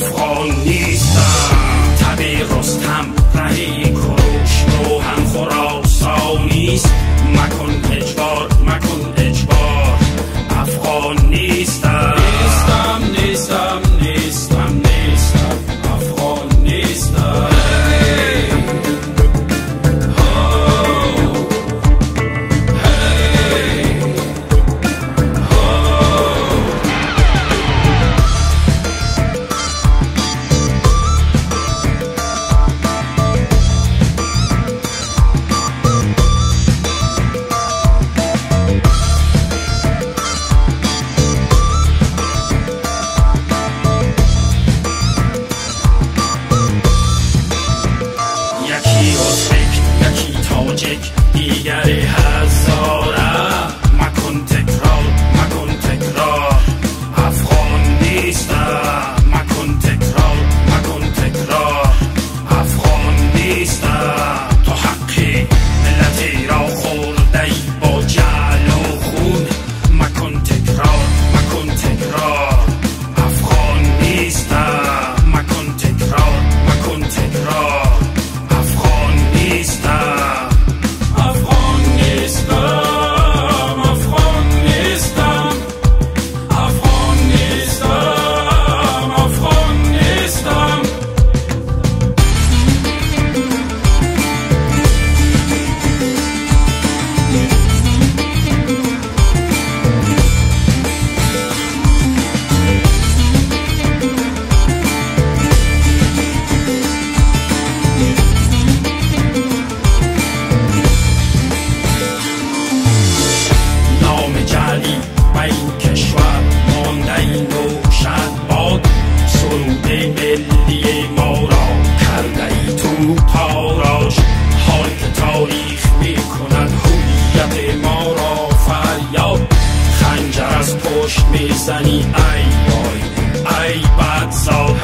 افغان نیستم. تب رستم ره کروش رو هم خراسانیست. مکن اجبار مکن اجبار، افغان نیستم. نیستم افغان نیستم. یکی ازبک یکی تاجک دیگر هزاره. مکن تکرار مکن تکرار، افغان نیستم. مکن تکرار مکن تکرار، افغان نیستم. تو حقی ملتی را خورده‌ای با جعل و خون. مکن تکرار مکن تکرار، افغان نیستم. مکن تکرار مکن تکرار، افغان نیستم. افغان نیستم افغان نیستم افغان نیستم افغان نیستم. نام جعلی و این کشور مانده این روشن باد. سرود ملی ما را کرده ای تو تاراج. حال که تاریخ می کند هویت ما را فریاد. خنجر از پشت می زنی ای وای ای بدزاد.